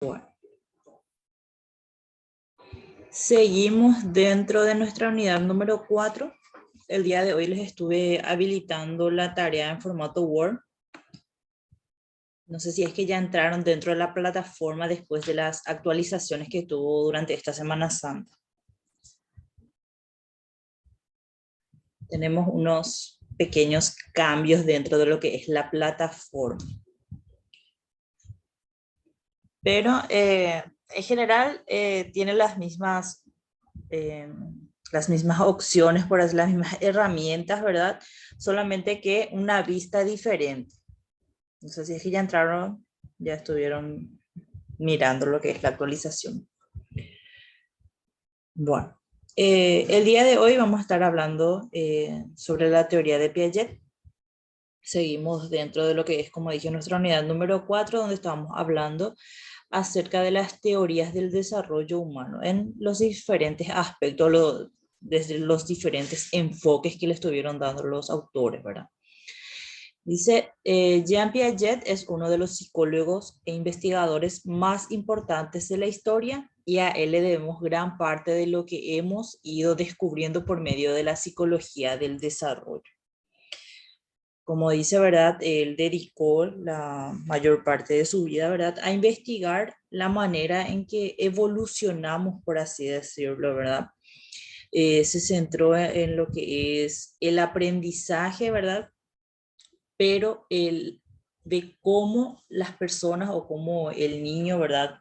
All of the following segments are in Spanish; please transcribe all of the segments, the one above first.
Bueno, seguimos dentro de nuestra unidad número 4. El día de hoy les estuve habilitando la tarea en formato Word. No sé si es que ya entraron dentro de la plataforma después de las actualizaciones que tuvo durante esta Semana Santa. Tenemos unos pequeños cambios dentro de lo que es la plataforma. Pero en general tiene las mismas opciones, por así, las mismas herramientas, ¿verdad? Solamente que una vista diferente. No sé si es que ya entraron, ya estuvieron mirando lo que es la actualización. Bueno, el día de hoy vamos a estar hablando sobre la teoría de Piaget. Seguimos dentro de lo que es, como dije, nuestra unidad número 4, donde estamos hablando acerca de las teorías del desarrollo humano en los diferentes aspectos, desde los diferentes enfoques que le estuvieron dando los autores, ¿verdad? Dice, Jean Piaget es uno de los psicólogos e investigadores más importantes de la historia y a él le debemos gran parte de lo que hemos ido descubriendo por medio de la psicología del desarrollo. Como dice, ¿verdad? Él dedicó la mayor parte de su vida, ¿verdad?, a investigar la manera en que evolucionamos, por así decirlo, ¿verdad? Se centró en lo que es el aprendizaje, ¿verdad? Pero de cómo las personas o cómo el niño, ¿verdad?,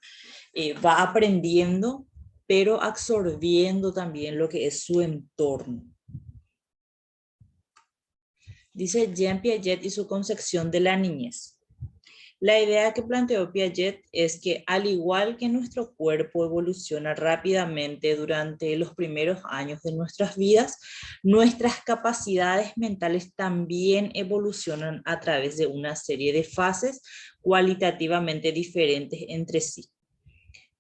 va aprendiendo, pero absorbiendo también lo que es su entorno. Dice Jean Piaget y su concepción de la niñez. La idea que planteó Piaget es que al igual que nuestro cuerpo evoluciona rápidamente durante los primeros años de nuestras vidas, nuestras capacidades mentales también evolucionan a través de una serie de fases cualitativamente diferentes entre sí.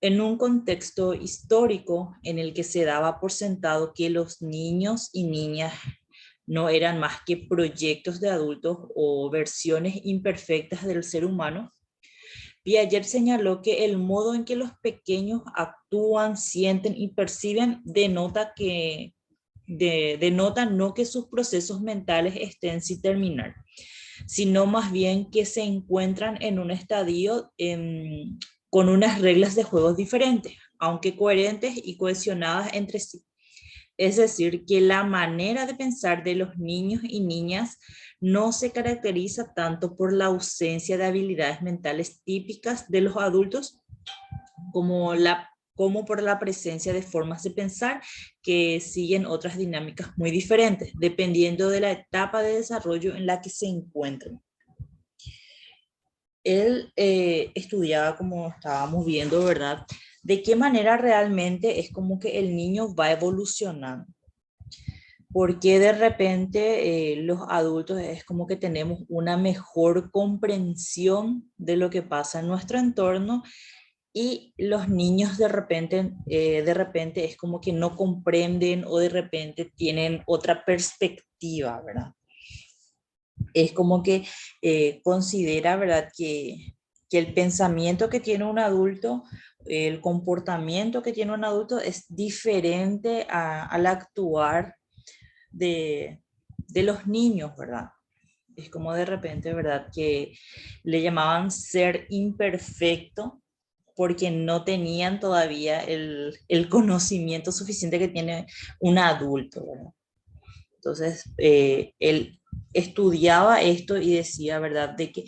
En un contexto histórico en el que se daba por sentado que los niños y niñas no eran más que proyectos de adultos o versiones imperfectas del ser humano, Piaget señaló que el modo en que los pequeños actúan, sienten y perciben denota no que sus procesos mentales estén sin terminar, sino más bien que se encuentran en un estadio con unas reglas de juegos diferentes, aunque coherentes y cohesionadas entre sí. Es decir, que la manera de pensar de los niños y niñas no se caracteriza tanto por la ausencia de habilidades mentales típicas de los adultos como por la presencia de formas de pensar que siguen otras dinámicas muy diferentes, dependiendo de la etapa de desarrollo en la que se encuentran. Él estudiaba, como estábamos viendo, ¿verdad?, de qué manera realmente es como que el niño va evolucionando. Porque de repente los adultos es como que tenemos una mejor comprensión de lo que pasa en nuestro entorno y los niños de repente es como que no comprenden o de repente tienen otra perspectiva, ¿verdad? Es como que considera, ¿verdad?, que el pensamiento que tiene un adulto, el comportamiento que tiene un adulto es diferente al actuar de los niños, ¿verdad? Es como de repente, ¿verdad?, que le llamaban ser imperfecto porque no tenían todavía el conocimiento suficiente que tiene un adulto, ¿verdad? Entonces, él estudiaba esto y decía, ¿verdad?, de que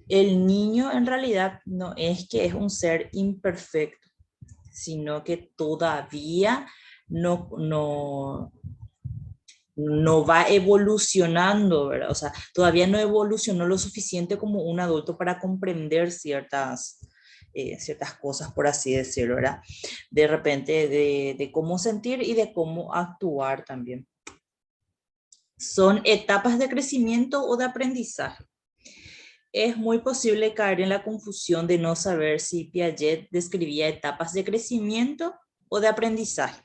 el niño en realidad no es que es un ser imperfecto, sino que todavía no va evolucionando, ¿verdad? O sea, todavía no evolucionó lo suficiente como un adulto para comprender ciertas cosas, por así decirlo, ¿verdad? De repente de cómo sentir y de cómo actuar también. Son etapas de crecimiento o de aprendizaje. Es muy posible caer en la confusión de no saber si Piaget describía etapas de crecimiento o de aprendizaje,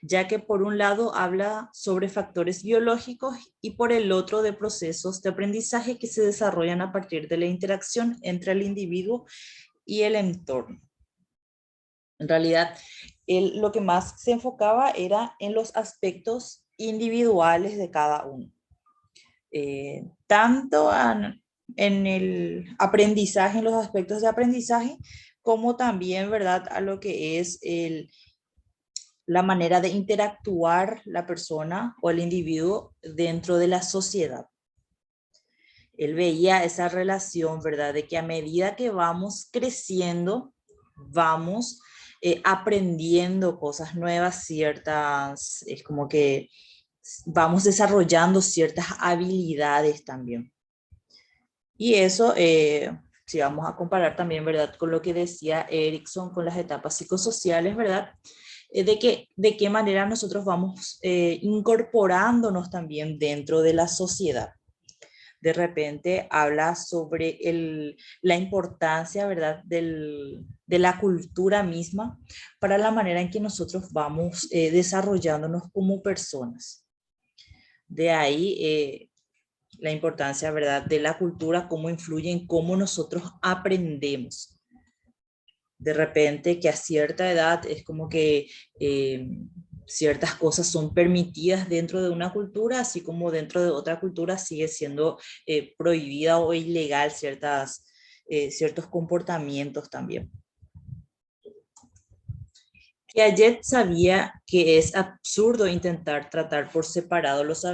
ya que por un lado habla sobre factores biológicos y por el otro de procesos de aprendizaje que se desarrollan a partir de la interacción entre el individuo y el entorno. En realidad, lo que más se enfocaba era en los aspectos individuales de cada uno. Tanto en el aprendizaje, en los aspectos de aprendizaje, como también, ¿verdad?, a lo que es la manera de interactuar la persona o el individuo dentro de la sociedad. Él veía esa relación, ¿verdad?, de que a medida que vamos creciendo, vamos aprendiendo cosas nuevas, es como que vamos desarrollando ciertas habilidades también. Y eso, si vamos a comparar también, ¿verdad?, con lo que decía Erickson con las etapas psicosociales, ¿verdad?, de qué manera nosotros vamos incorporándonos también dentro de la sociedad. De repente habla sobre la importancia, ¿verdad?, de la cultura misma para la manera en que nosotros vamos desarrollándonos como personas. De ahí la importancia, ¿verdad?, de la cultura, cómo influye en cómo nosotros aprendemos. De repente que a cierta edad es como que ciertas cosas son permitidas dentro de una cultura, así como dentro de otra cultura sigue siendo prohibida o ilegal ciertos comportamientos también. Piaget sabía que es absurdo intentar tratar por separado los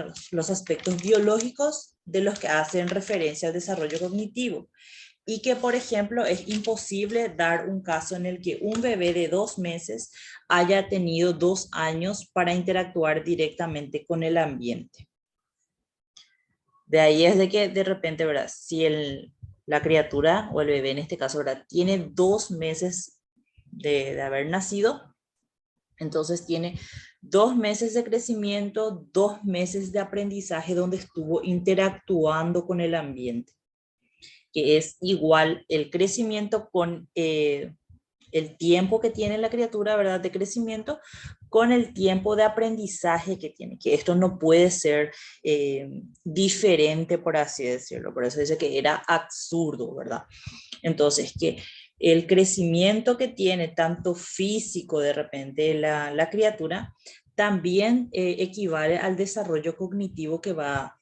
aspectos biológicos de los que hacen referencia al desarrollo cognitivo, y que, por ejemplo, es imposible dar un caso en el que un bebé de 2 meses haya tenido 2 años para interactuar directamente con el ambiente. De ahí es de que de repente, ¿verdad?, si la criatura o el bebé en este caso, ¿verdad?, tiene 2 meses de haber nacido, entonces tiene 2 meses de crecimiento, 2 meses de aprendizaje donde estuvo interactuando con el ambiente, que es igual el crecimiento con el tiempo que tiene la criatura, ¿verdad?, de crecimiento, con el tiempo de aprendizaje que tiene, que esto no puede ser diferente, por así decirlo. Por eso dice que era absurdo, ¿verdad? Entonces, que el crecimiento que tiene, tanto físico de repente la criatura, también equivale al desarrollo cognitivo que va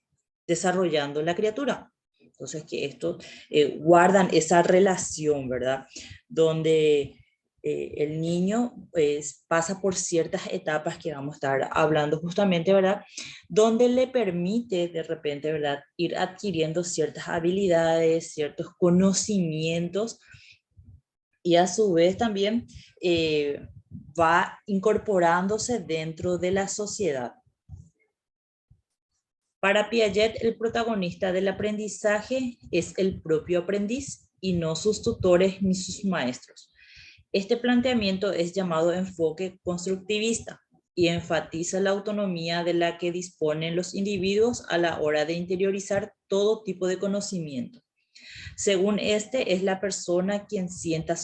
desarrollando la criatura. Entonces, que esto guardan esa relación, ¿verdad?, donde el niño pasa por ciertas etapas que vamos a estar hablando justamente, ¿verdad?, donde le permite de repente, ¿verdad?, ir adquiriendo ciertas habilidades, ciertos conocimientos, y a su vez también va incorporándose dentro de la sociedad. Para Piaget, el protagonista del aprendizaje es el propio aprendiz y no sus tutores ni sus maestros. Este planteamiento es llamado enfoque constructivista y enfatiza la autonomía de la que disponen los individuos a la hora de interiorizar todo tipo de conocimiento. Según este, es la persona quien sienta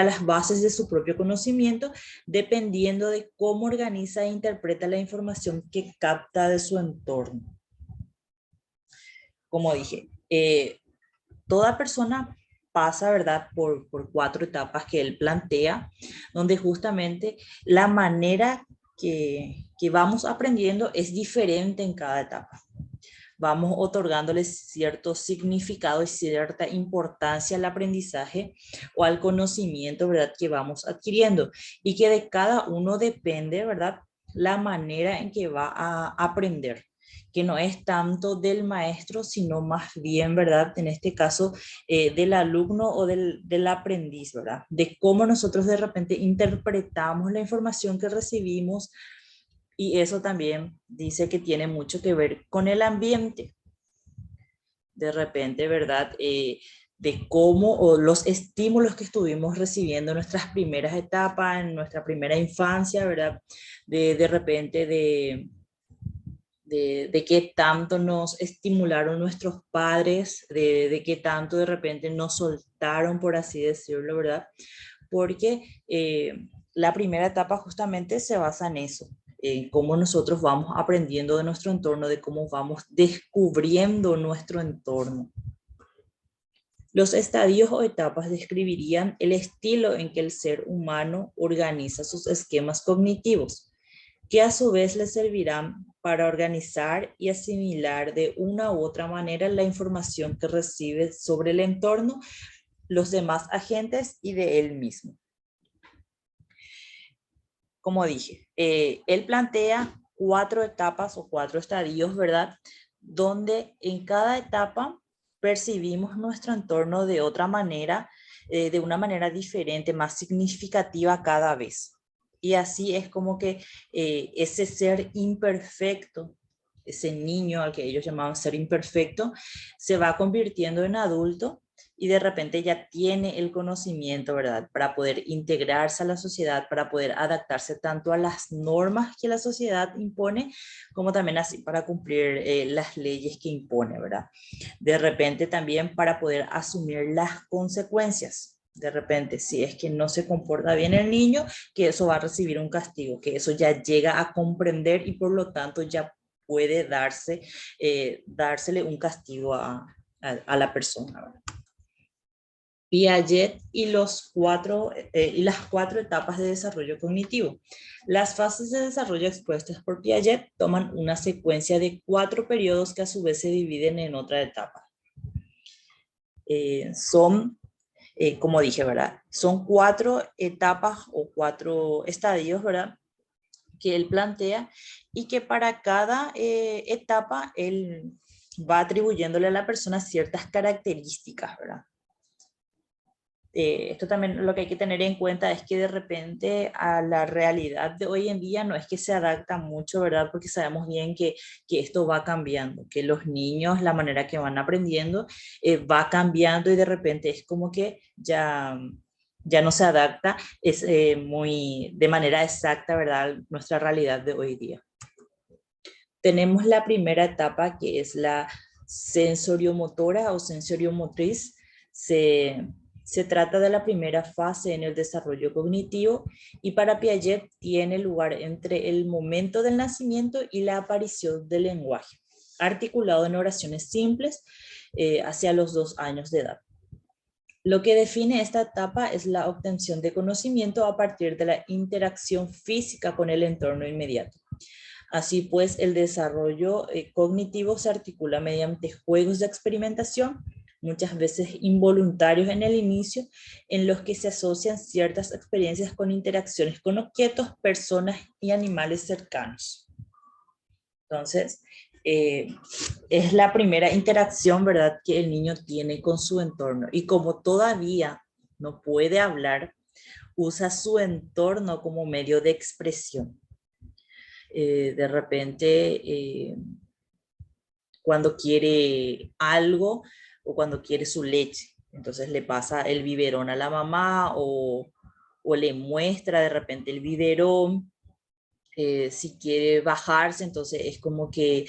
las bases de su propio conocimiento, dependiendo de cómo organiza e interpreta la información que capta de su entorno. Como dije, toda persona pasa, ¿verdad?, por 4 etapas que él plantea, donde justamente la manera que vamos aprendiendo es diferente en cada etapa. Vamos otorgándoles cierto significado y cierta importancia al aprendizaje o al conocimiento, ¿verdad?, que vamos adquiriendo, y que de cada uno depende, ¿verdad?, la manera en que va a aprender, que no es tanto del maestro, sino más bien, ¿verdad?, en este caso, del alumno o del aprendiz, ¿verdad?, de cómo nosotros de repente interpretamos la información que recibimos. Y eso también dice que tiene mucho que ver con el ambiente. De repente, ¿verdad?, de cómo o los estímulos que estuvimos recibiendo en nuestras primeras etapas, en nuestra primera infancia, ¿verdad?, de repente de qué tanto nos estimularon nuestros padres, de qué tanto de repente nos soltaron, por así decirlo, ¿verdad? Porque la primera etapa justamente se basa en eso, en cómo nosotros vamos aprendiendo de nuestro entorno, de cómo vamos descubriendo nuestro entorno. Los estadios o etapas describirían el estilo en que el ser humano organiza sus esquemas cognitivos, que a su vez le servirán para organizar y asimilar de una u otra manera la información que recibe sobre el entorno, los demás agentes y de él mismo. Como dije, él plantea 4 etapas o 4 estadios, ¿verdad? Donde en cada etapa percibimos nuestro entorno de otra manera, de una manera diferente, más significativa cada vez. Y así es como que ese ser imperfecto, ese niño al que ellos llamaban ser imperfecto, se va convirtiendo en adulto y de repente ya tiene el conocimiento, ¿verdad? Para poder integrarse a la sociedad, para poder adaptarse tanto a las normas que la sociedad impone, como también así para cumplir las leyes que impone, ¿verdad? De repente también para poder asumir las consecuencias. De repente, si es que no se comporta bien el niño, que eso va a recibir un castigo, que eso ya llega a comprender y por lo tanto ya puede dársele un castigo a la persona, ¿verdad? Piaget y las 4 etapas de desarrollo cognitivo. Las fases de desarrollo expuestas por Piaget toman una secuencia de 4 periodos que a su vez se dividen en otra etapa. Como dije, ¿verdad? Son 4 etapas o 4 estadios, ¿verdad? Que él plantea y que para cada etapa él va atribuyéndole a la persona ciertas características, ¿verdad? Esto también lo que hay que tener en cuenta es que de repente a la realidad de hoy en día no es que se adapta mucho, ¿verdad? Porque sabemos bien que esto va cambiando, que los niños, la manera que van aprendiendo, va cambiando y de repente es como que ya no se adapta de manera exacta, ¿verdad? Nuestra realidad de hoy día. Tenemos la primera etapa que es la sensoriomotora o sensoriomotriz. Se trata de la primera fase en el desarrollo cognitivo y para Piaget tiene lugar entre el momento del nacimiento y la aparición del lenguaje, articulado en oraciones simples hacia los 2 años de edad. Lo que define esta etapa es la obtención de conocimiento a partir de la interacción física con el entorno inmediato. Así pues, el desarrollo cognitivo se articula mediante juegos de experimentación, muchas veces involuntarios en el inicio, en los que se asocian ciertas experiencias con interacciones con objetos, personas y animales cercanos. Entonces, es la primera interacción, ¿verdad?, que el niño tiene con su entorno. Y como todavía no puede hablar, usa su entorno como medio de expresión. De repente, cuando quiere algo o cuando quiere su leche, entonces le pasa el biberón a la mamá o le muestra de repente el biberón. Si quiere bajarse, entonces es como que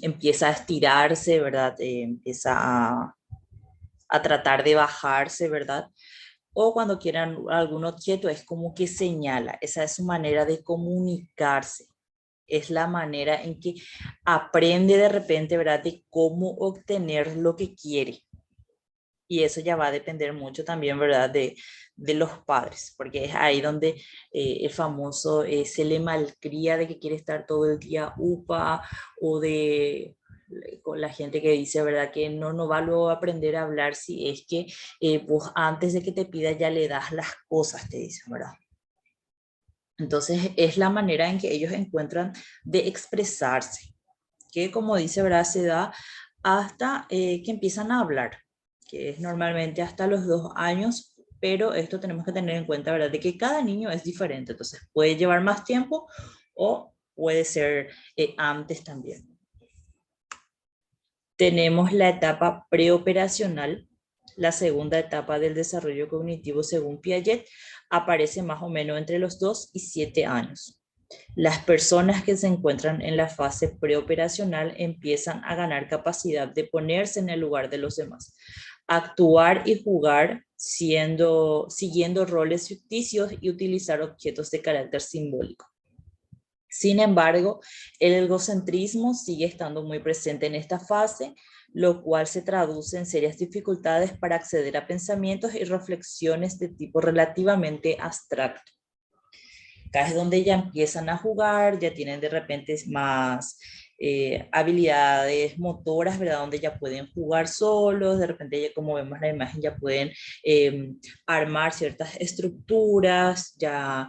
empieza a estirarse, ¿verdad? Empieza a tratar de bajarse, ¿verdad? O cuando quieran algún objeto, es como que señala. Esa es su manera de comunicarse. Es la manera en que aprende de repente, ¿verdad?, de cómo obtener lo que quiere. Y eso ya va a depender mucho también, ¿verdad?, de los padres, porque es ahí donde el famoso se le malcría de que quiere estar todo el día upa, o de con la gente que dice, ¿verdad?, que no va luego a aprender a hablar si es que vos antes de que te pida ya le das las cosas, te dicen, ¿verdad? Entonces es la manera en que ellos encuentran de expresarse, que como dice, ¿verdad?, se da hasta que empiezan a hablar, que es normalmente hasta los 2 años, pero esto tenemos que tener en cuenta, ¿verdad?, de que cada niño es diferente, entonces puede llevar más tiempo o puede ser antes también. Tenemos la etapa preoperacional, la segunda etapa del desarrollo cognitivo según Piaget, aparece más o menos entre los 2 y 7 años. Las personas que se encuentran en la fase preoperacional empiezan a ganar capacidad de ponerse en el lugar de los demás, actuar y jugar siguiendo roles ficticios y utilizar objetos de carácter simbólico. Sin embargo, el egocentrismo sigue estando muy presente en esta fase, lo cual se traduce en serias dificultades para acceder a pensamientos y reflexiones de tipo relativamente abstracto. Acá es donde ya empiezan a jugar, ya tienen de repente más habilidades motoras, ¿verdad? Donde ya pueden jugar solos, de repente ya como vemos en la imagen ya pueden armar ciertas estructuras, ya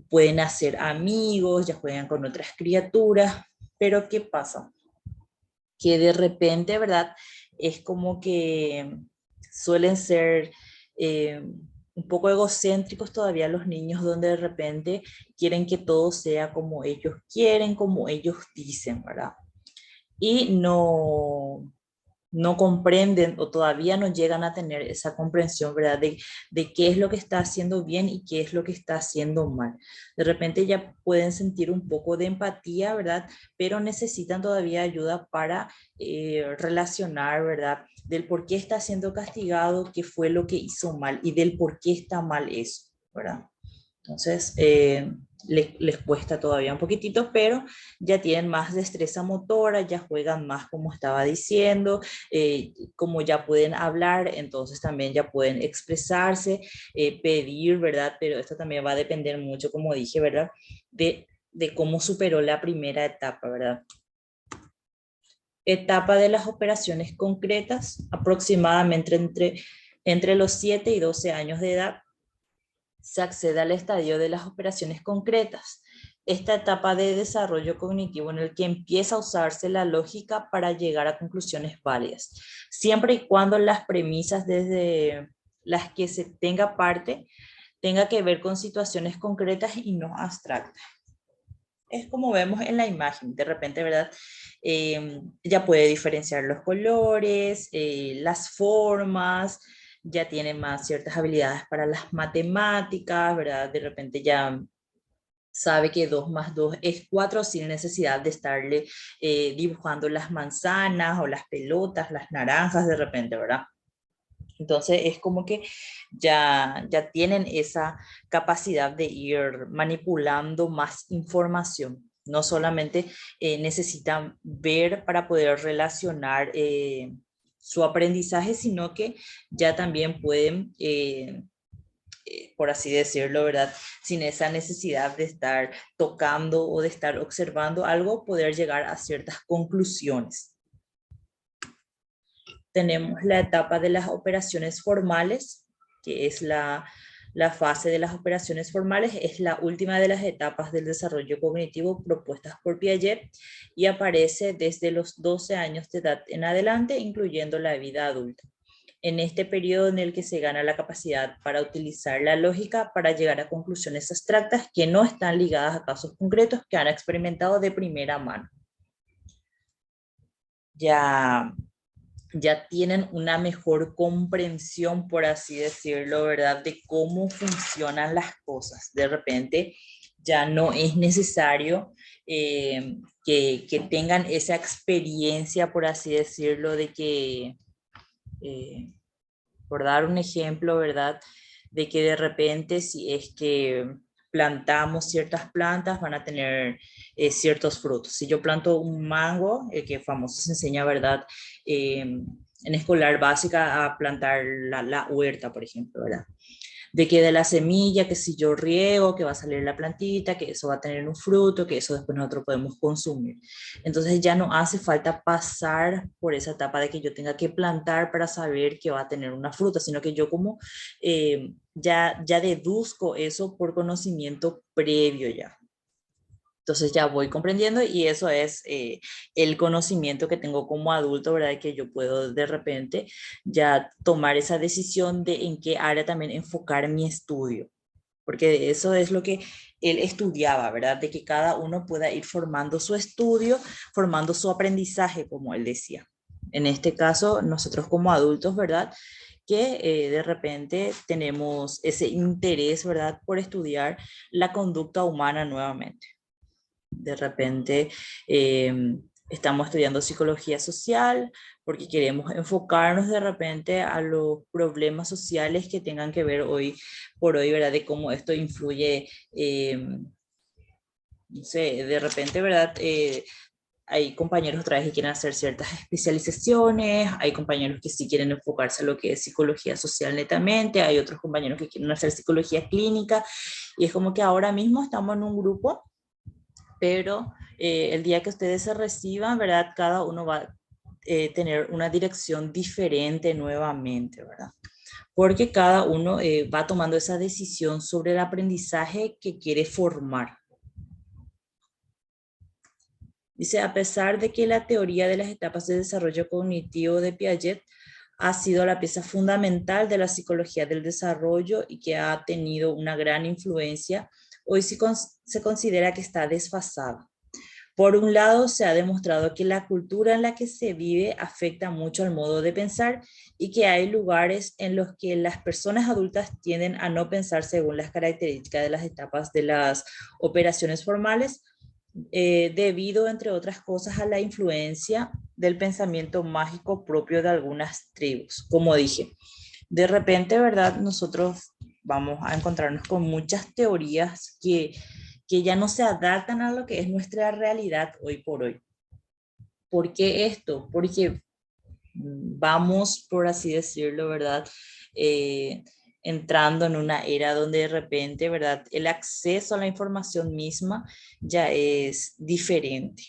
pueden hacer amigos, ya juegan con otras criaturas, pero ¿qué pasa? Que de repente, ¿verdad? Es como que suelen ser un poco egocéntricos todavía los niños, donde de repente quieren que todo sea como ellos quieren, como ellos dicen, ¿verdad? Y no comprenden o todavía no llegan a tener esa comprensión, ¿verdad? De qué es lo que está haciendo bien y qué es lo que está haciendo mal. De repente ya pueden sentir un poco de empatía, ¿verdad? Pero necesitan todavía ayuda para relacionar, ¿verdad? Del por qué está siendo castigado, qué fue lo que hizo mal y del por qué está mal eso, ¿verdad? Entonces, les cuesta todavía un poquitito, pero ya tienen más destreza motora, ya juegan más como estaba diciendo, como ya pueden hablar, entonces también ya pueden expresarse, pedir, ¿verdad? Pero esto también va a depender mucho, como dije, ¿verdad? De cómo superó la primera etapa, ¿verdad? Etapa de las operaciones concretas, aproximadamente entre los 7 y 12 años de edad se accede al estadio de las operaciones concretas, esta etapa de desarrollo cognitivo en el que empieza a usarse la lógica para llegar a conclusiones válidas, siempre y cuando las premisas desde las que se tenga parte tenga que ver con situaciones concretas y no abstractas. Es como vemos en la imagen, de repente, ¿verdad? Ya puede diferenciar los colores, las formas, ya tiene más ciertas habilidades para las matemáticas, ¿verdad? De repente ya sabe que 2 más 2 es 4 sin necesidad de estarle dibujando las manzanas o las pelotas, las naranjas de repente, ¿verdad? Entonces es como que ya tienen esa capacidad de ir manipulando más información. No solamente necesitan ver para poder relacionar su aprendizaje, sino que ya también pueden, por así decirlo, ¿verdad? Sin esa necesidad de estar tocando o de estar observando algo, poder llegar a ciertas conclusiones. Tenemos la etapa de las operaciones formales, que es la fase de las operaciones formales, es la última de las etapas del desarrollo cognitivo propuestas por Piaget y aparece desde los 12 años de edad en adelante, incluyendo la vida adulta. En este periodo en el que se gana la capacidad para utilizar la lógica para llegar a conclusiones abstractas que no están ligadas a casos concretos que han experimentado de primera mano. Ya tienen una mejor comprensión, por así decirlo, ¿verdad? De cómo funcionan las cosas. De repente ya no es necesario que tengan esa experiencia, por así decirlo, de que, por dar un ejemplo, ¿verdad? De que de repente si es que plantamos ciertas plantas van a tener ciertos frutos. Si yo planto un mango, que famoso se enseña, ¿verdad? En escolar básica a plantar la huerta, por ejemplo, ¿verdad? De que de la semilla, que si yo riego, que va a salir la plantita, que eso va a tener un fruto, que eso después nosotros podemos consumir. Entonces ya no hace falta pasar por esa etapa de que yo tenga que plantar para saber que va a tener una fruta, sino que yo como ya deduzco eso por conocimiento previo ya. Entonces ya voy comprendiendo y eso es el conocimiento que tengo como adulto, ¿verdad? Que yo puedo de repente ya tomar esa decisión de en qué área también enfocar mi estudio, porque eso es lo que él estudiaba, ¿verdad? De que cada uno pueda ir formando su estudio, formando su aprendizaje, como él decía. En este caso, nosotros como adultos, ¿verdad? Que de repente tenemos ese interés, ¿verdad? Por estudiar la conducta humana nuevamente. De repente estamos estudiando psicología social porque queremos enfocarnos de repente a los problemas sociales que tengan que ver hoy por hoy, ¿verdad? De cómo esto influye, no sé, de repente, ¿verdad? hay compañeros otra vez que quieren hacer ciertas especializaciones, hay compañeros que sí quieren enfocarse a lo que es psicología social netamente, hay otros compañeros que quieren hacer psicología clínica, y es como que ahora mismo estamos en un grupo, pero el día que ustedes se reciban, ¿verdad? Cada uno va a tener una dirección diferente nuevamente, ¿verdad? Porque cada uno va tomando esa decisión sobre el aprendizaje que quiere formar. Dice, a pesar de que la teoría de las etapas de desarrollo cognitivo de Piaget ha sido la pieza fundamental de la psicología del desarrollo y que ha tenido una gran influencia, hoy se considera que está desfasada. Por un lado, se ha demostrado que la cultura en la que se vive afecta mucho al modo de pensar y que hay lugares en los que las personas adultas tienden a no pensar según las características de las etapas de las operaciones formales, debido, entre otras cosas, a la influencia del pensamiento mágico propio de algunas tribus. Como dije, de repente, ¿verdad? Nosotros vamos a encontrarnos con muchas teorías que ya no se adaptan a lo que es nuestra realidad hoy por hoy. ¿Por qué esto? Porque vamos, por así decirlo, ¿verdad? Entrando en una era donde de repente, ¿verdad? El acceso a la información misma ya es diferente.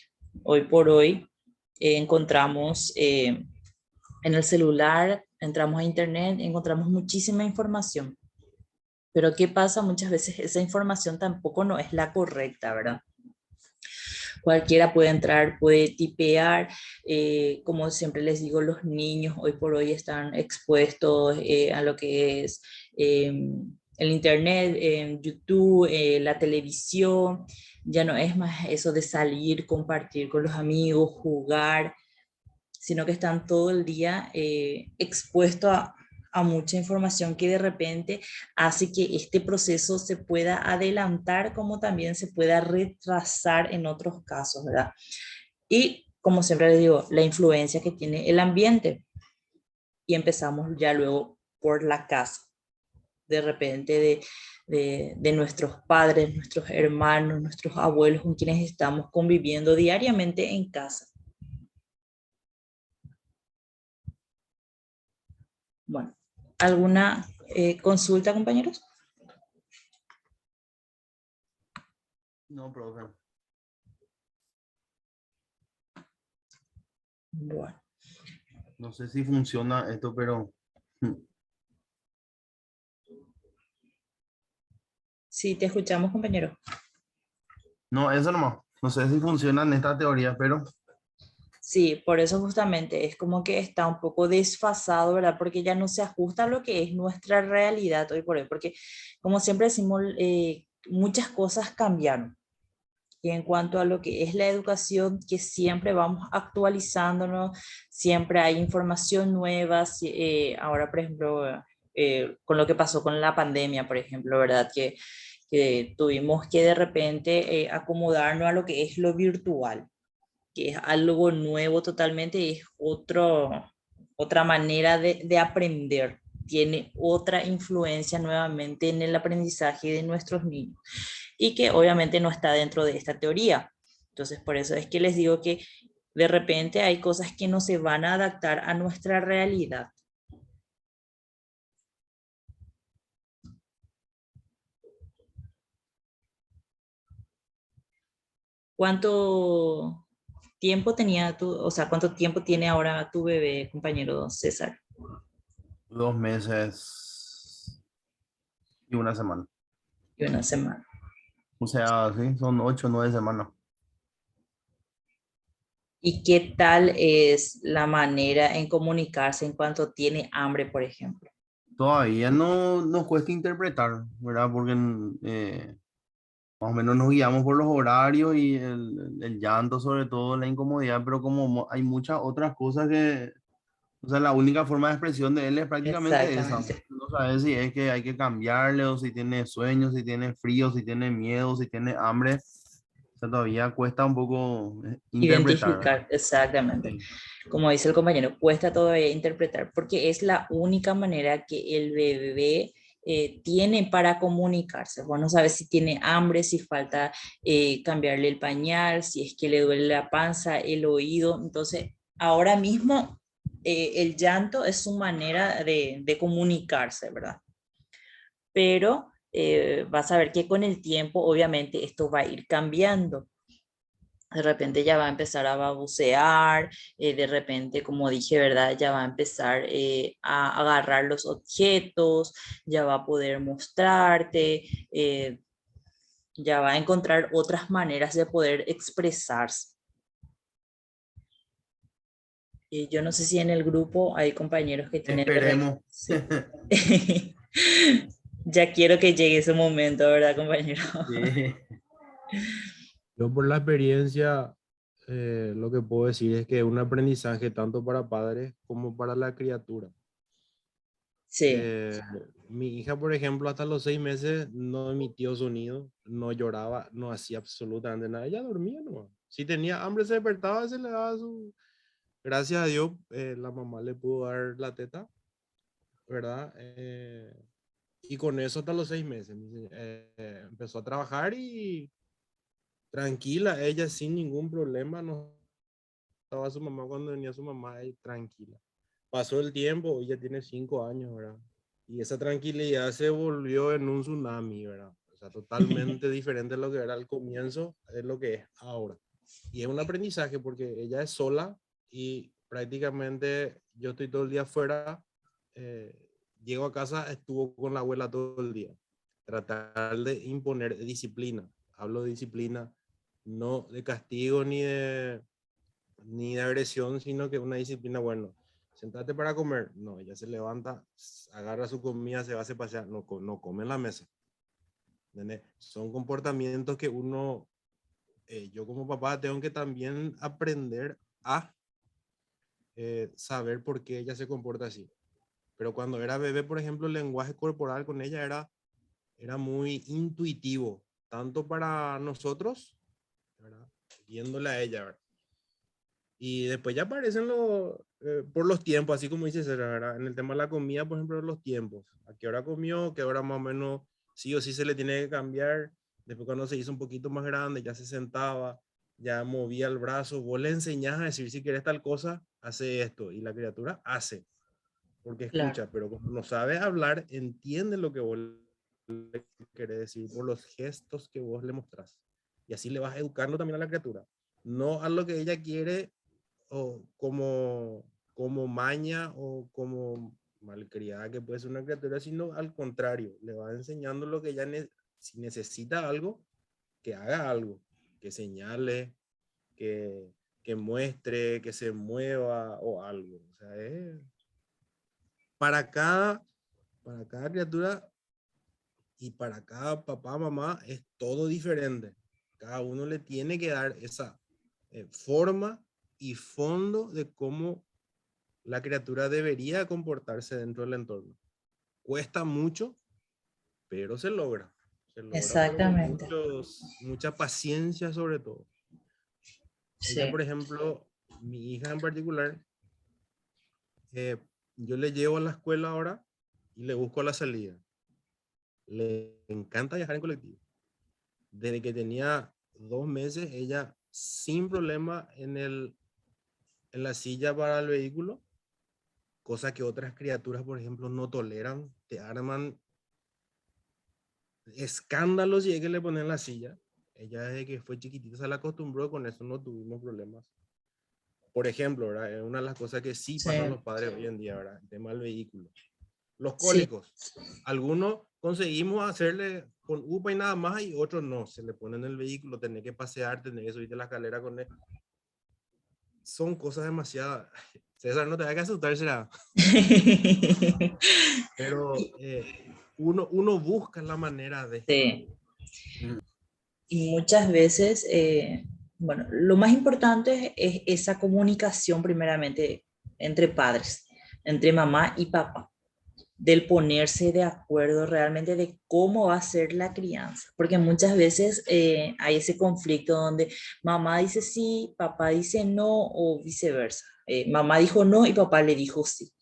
Hoy por hoy encontramos en el celular, entramos a internet, encontramos muchísima información. Pero ¿qué pasa? Muchas veces esa información tampoco no es la correcta, ¿verdad? Cualquiera puede entrar, puede tipear, como siempre les digo, los niños hoy por hoy están expuestos a lo que es el internet, YouTube, la televisión, ya no es más eso de salir, compartir con los amigos, jugar, sino que están todo el día expuestos a mucha información que de repente hace que este proceso se pueda adelantar como también se pueda retrasar en otros casos, ¿verdad? Y como siempre les digo, la influencia que tiene el ambiente. Y empezamos ya luego por la casa, de repente de nuestros padres, nuestros hermanos, nuestros abuelos con quienes estamos conviviendo diariamente en casa. Bueno, ¿alguna consulta, compañeros? No, profe. Bueno, No sé si funciona esto, pero sí, te escuchamos, compañero. no, eso nomás. No sé si funciona en esta teoría, pero Sí, por eso justamente es como que está un poco desfasado, ¿verdad? Porque ya no se ajusta a lo que es nuestra realidad hoy por hoy, porque como siempre decimos, muchas cosas cambiaron. Y en cuanto a lo que es la educación, que siempre vamos actualizándonos, siempre hay información nueva. Ahora, por ejemplo, con lo que pasó con la pandemia, por ejemplo, ¿verdad? Que tuvimos que de repente acomodarnos a lo que es lo virtual, que es algo nuevo totalmente, es otra manera de aprender, tiene otra influencia nuevamente en el aprendizaje de nuestros niños y que obviamente no está dentro de esta teoría. Entonces, por eso es que les digo que de repente hay cosas que no se van a adaptar a nuestra realidad. ¿Cuánto tiempo tenía tu, o sea, cuánto tiempo tiene ahora tu bebé, compañero César? 2 meses y una semana. Y una semana. O sea, sí, son 8 o 9 semanas. ¿Y qué tal es la manera en comunicarse en cuanto tiene hambre, por ejemplo? Todavía no nos cuesta interpretar, ¿verdad? Porque más o menos nos guiamos por los horarios y el llanto, sobre todo la incomodidad, pero como hay muchas otras cosas que, o sea, la única forma de expresión de él es prácticamente esa. Exactamente. No sabes si es que hay que cambiarle o si tiene sueño, si tiene frío, si tiene miedo, si tiene hambre. O sea, todavía cuesta un poco interpretar, ¿verdad? Identificar, exactamente. Sí. Como dice el compañero, cuesta todavía interpretar porque es la única manera que el bebé tiene para comunicarse. Vos no sabes si tiene hambre, si falta cambiarle el pañal, si es que le duele la panza, el oído. Entonces, ahora mismo el llanto es su manera de comunicarse, ¿verdad? Pero vas a ver que con el tiempo, obviamente, esto va a ir cambiando. De repente ya va a empezar a babucear, de repente, como dije, ¿verdad? Ya va a empezar a agarrar los objetos, ya va a poder mostrarte, ya va a encontrar otras maneras de poder expresarse. Yo no sé si en el grupo hay compañeros que tienen de repente, Esperemos. sí. Ya quiero que llegue ese momento, ¿verdad, compañero? Sí. Yo por la experiencia, lo que puedo decir es que es un aprendizaje tanto para padres como para la criatura. Sí, Eh, Mi hija, por ejemplo, hasta los 6 meses no emitió sonido, no lloraba, no hacía absolutamente nada. Ella dormía, ¿no? Si tenía hambre se despertaba, se le daba su... Gracias a Dios, la mamá le pudo dar la teta, ¿verdad? Y con eso hasta los 6 meses. Empezó a trabajar y tranquila, ella sin ningún problema, no estaba su mamá cuando venía su mamá, ahí, tranquila. Pasó el tiempo, ella tiene 5 años, ¿verdad? Y esa tranquilidad se volvió en un tsunami, ¿verdad? O sea, totalmente diferente a lo que era al comienzo, es lo que es ahora. Y es un aprendizaje porque ella es sola y prácticamente yo estoy todo el día afuera, eh, llego a casa, estuvo con la abuela todo el día. Tratar de imponer disciplina, hablo de disciplina, no de castigo ni de agresión, sino que una disciplina, bueno, sentate para comer, no, ella se levanta, agarra su comida, se va a hacer pasear, no, no come en la mesa. ¿Entendés? Son comportamientos que uno, yo como papá tengo que también aprender a saber por qué ella se comporta así. Pero cuando era bebé, por ejemplo, el lenguaje corporal con ella era muy intuitivo, tanto para nosotros, ¿verdad? Viéndola a ella, ¿verdad? Y después ya aparecen por los tiempos, así como dice César, ¿verdad? En el tema de la comida, por ejemplo, los tiempos. ¿A qué hora comió? ¿Qué hora más o menos sí o sí se le tiene que cambiar? Después cuando se hizo un poquito más grande, ya se sentaba, ya movía el brazo. Vos le enseñás a decir, si quieres tal cosa, hace esto. Y la criatura hace, porque claro. escucha. Pero como no sabe hablar, entiende lo que vos le querés decir por los gestos que vos le mostrás. Y así le vas educando también a la criatura. No a lo que ella quiere o como maña o como malcriada que puede ser una criatura, sino al contrario, le va enseñando lo que ella si necesita algo, que haga algo, que señale, que, que muestre, que se mueva o algo. O sea, para cada, para cada criatura y para cada papá, mamá, es todo diferente. Cada uno le tiene que dar esa forma y fondo de cómo la criatura debería comportarse dentro del entorno. Cuesta mucho, pero se logra. Se logra, pero con Exactamente. mucha paciencia sobre todo. Ella, Sí, por ejemplo, mi hija en particular, eh, yo le llevo a la escuela ahora y le busco la salida. Le encanta viajar en colectivo. Desde que tenía 2 meses, ella sin problema en la silla para el vehículo, cosa que otras criaturas, por ejemplo, no toleran, te arman escándalos y hay que le ponen la silla. Ella desde que fue chiquitita se la acostumbró, con eso no tuvimos problemas. Por ejemplo, ¿verdad? Es una de las cosas que sí pasan sí, los padres hoy en día, ¿verdad? El tema del vehículo. Los sí. cólicos. Algunos conseguimos hacerle con UPA y nada más y otros no. Se le ponen en el vehículo, tener que pasear, tener que subirte la escalera con él. Son cosas demasiado... César, no te vayas a asustar, será. Pero uno busca la manera de... Sí. Y muchas veces, bueno, lo más importante es esa comunicación primeramente entre padres, entre mamá y papá, del ponerse de acuerdo realmente de cómo va a ser la crianza, porque muchas veces hay ese conflicto donde mamá dice sí, papá dice no o viceversa. Mamá dijo no y papá le dijo sí.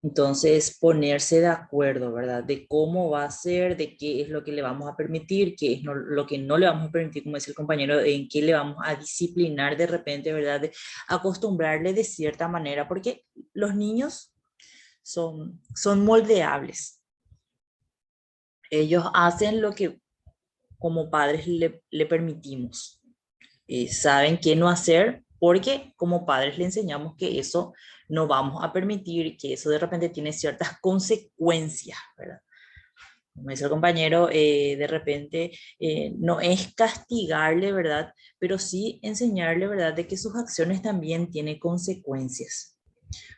Entonces, ponerse de acuerdo, ¿verdad? De cómo va a ser, de qué es lo que le vamos a permitir, qué es lo que no le vamos a permitir, como dice el compañero, en qué le vamos a disciplinar de repente, ¿verdad? De acostumbrarle de cierta manera, porque los niños son moldeables. Ellos hacen lo que como padres le permitimos. Saben qué no hacer porque como padres le enseñamos que eso no vamos a permitir, que eso de repente tiene ciertas consecuencias, ¿verdad? Como dice el compañero, de repente no es castigarle, ¿verdad? Pero sí enseñarle, ¿verdad? De que sus acciones también tienen consecuencias.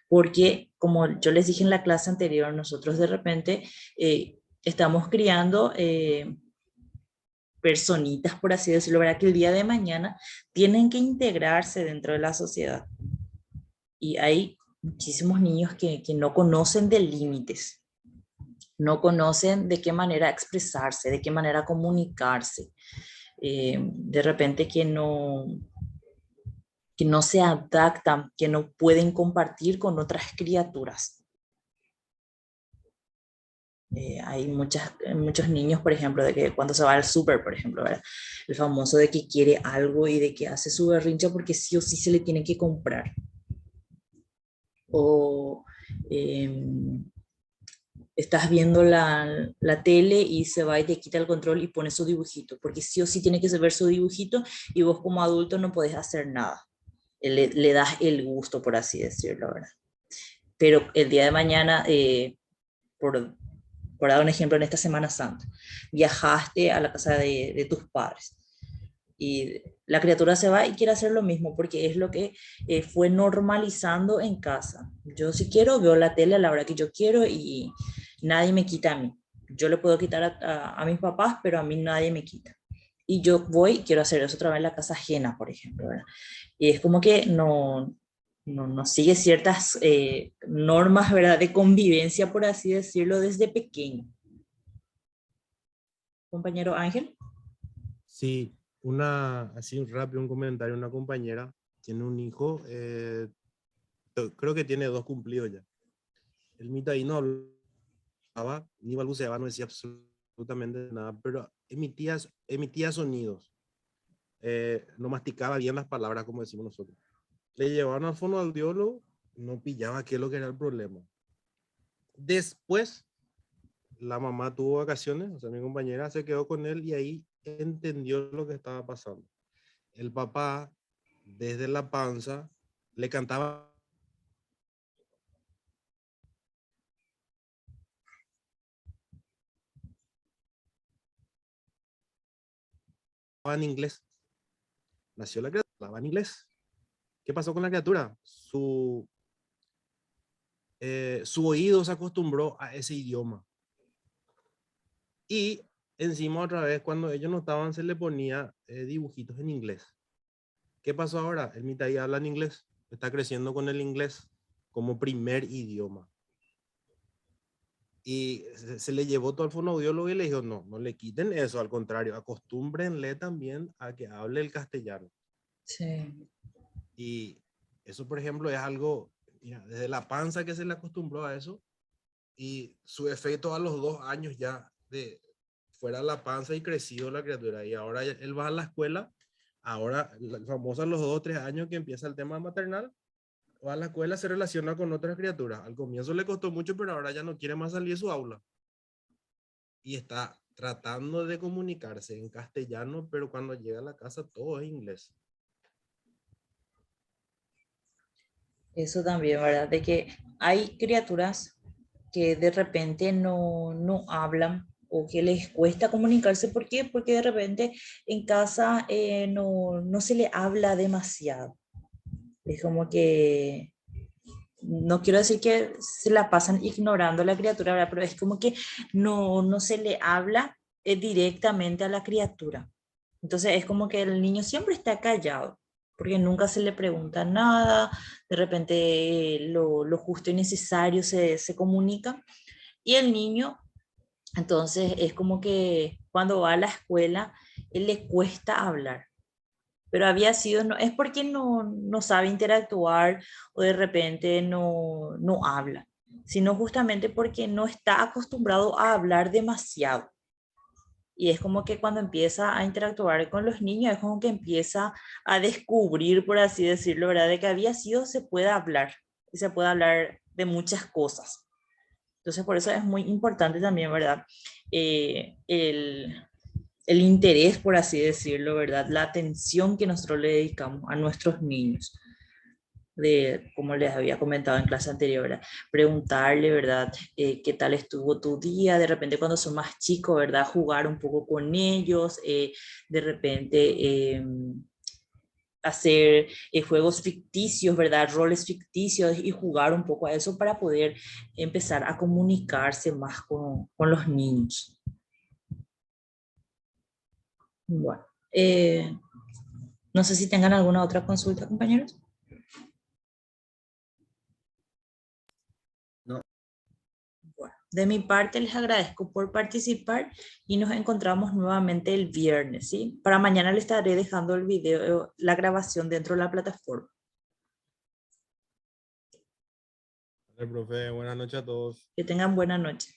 Porque, como yo les dije en la clase anterior, nosotros de repente estamos criando personitas, por así decirlo, ¿verdad? Que el día de mañana tienen que integrarse dentro de la sociedad. Y hay muchísimos niños que no conocen de límites, no conocen de qué manera expresarse, de qué manera comunicarse. De repente que no se adaptan, que no pueden compartir con otras criaturas. Hay muchos niños, por ejemplo, de que cuando se va al súper, por ejemplo, ¿verdad? El famoso de que quiere algo y de que hace su berrinche porque sí o sí se le tiene que comprar. O estás viendo la tele y se va y te quita el control y pone su dibujito, porque sí o sí tiene que ver su dibujito y vos como adulto no podés hacer nada. Le das el gusto, por así decirlo, ¿verdad? Pero el día de mañana, por, por dar un ejemplo, en esta Semana Santa, viajaste a la casa de tus padres y la criatura se va y quiere hacer lo mismo porque es lo que fue normalizando en casa. Yo si quiero veo la tele a la hora que yo quiero y nadie me quita a mí. Yo le puedo quitar a mis papás, pero a mí nadie me quita. Y yo voy y quiero hacer eso otra vez en la casa ajena, por ejemplo, ¿verdad? Y es como que no sigue ciertas normas, ¿verdad? De convivencia, por así decirlo, desde pequeño. Compañero Ángel. Sí, así rápido un comentario, una compañera tiene un hijo, creo que tiene 2 cumplidos ya. El mitad ahí no hablaba, ni balbuceaba, no decía absolutamente nada, pero emitía sonidos. No masticaba bien las palabras, como decimos nosotros. Le llevaron al fonoaudiólogo, no pillaba qué es lo que era el problema. Después, la mamá tuvo vacaciones, o sea, mi compañera se quedó con él y ahí entendió lo que estaba pasando. El papá, desde la panza, le cantaba en inglés. Nació la criatura, hablaba en inglés. ¿Qué pasó con la criatura? Su oído se acostumbró a ese idioma. Y encima otra vez, cuando ellos no estaban, se le ponía dibujitos en inglés. ¿Qué pasó ahora? El Mitaí habla en inglés. Está creciendo con el inglés como primer idioma. Y se le llevó todo al fonoaudiólogo y le dijo, no le quiten eso, al contrario, acostúmbrenle también a que hable el castellano. Sí. Y eso, por ejemplo, es algo, mira, desde la panza que se le acostumbró a eso y su efecto a los 2 años ya de fuera la panza y crecido la criatura. Y ahora él va a la escuela, ahora el famoso a los 2 o 3 años que empieza el tema maternal, va a la escuela, se relaciona con otras criaturas. Al comienzo le costó mucho, pero ahora ya no quiere más salir de su aula. Y está tratando de comunicarse en castellano, pero cuando llega a la casa todo es inglés. Eso también, ¿verdad? De que hay criaturas que de repente no hablan o que les cuesta comunicarse. ¿Por qué? Porque de repente en casa no se le habla demasiado. Es como que, no quiero decir que se la pasan ignorando a la criatura, ¿verdad? Pero es como que no se le habla directamente a la criatura. Entonces es como que el niño siempre está callado, porque nunca se le pregunta nada, de repente lo justo y necesario se comunica, y el niño, entonces es como que cuando va a la escuela, él le cuesta hablar, pero había sido, no, es porque no sabe interactuar o de repente no habla. sino justamente porque no está acostumbrado a hablar demasiado. Y es como que cuando empieza a interactuar con los niños, es como que empieza a descubrir, por así decirlo, ¿verdad? De que había sido, se puede hablar, y se puede hablar de muchas cosas. Entonces, por eso es muy importante también, ¿verdad? El interés, por así decirlo, ¿verdad? La atención que nosotros le dedicamos a nuestros niños. De, como les había comentado en clase anterior, ¿verdad? Preguntarle, ¿verdad? ¿Qué tal estuvo tu día? De repente cuando son más chicos, ¿verdad? Jugar un poco con ellos, de repente hacer juegos ficticios, ¿verdad? Roles ficticios y jugar un poco a eso para poder empezar a comunicarse más con los niños. Bueno, no sé si tengan alguna otra consulta, compañeros. No. Bueno, de mi parte les agradezco por participar y nos encontramos nuevamente el viernes, ¿sí? Para mañana les estaré dejando el video, la grabación dentro de la plataforma. Vale, profe, buenas noches a todos. Que tengan buena noche.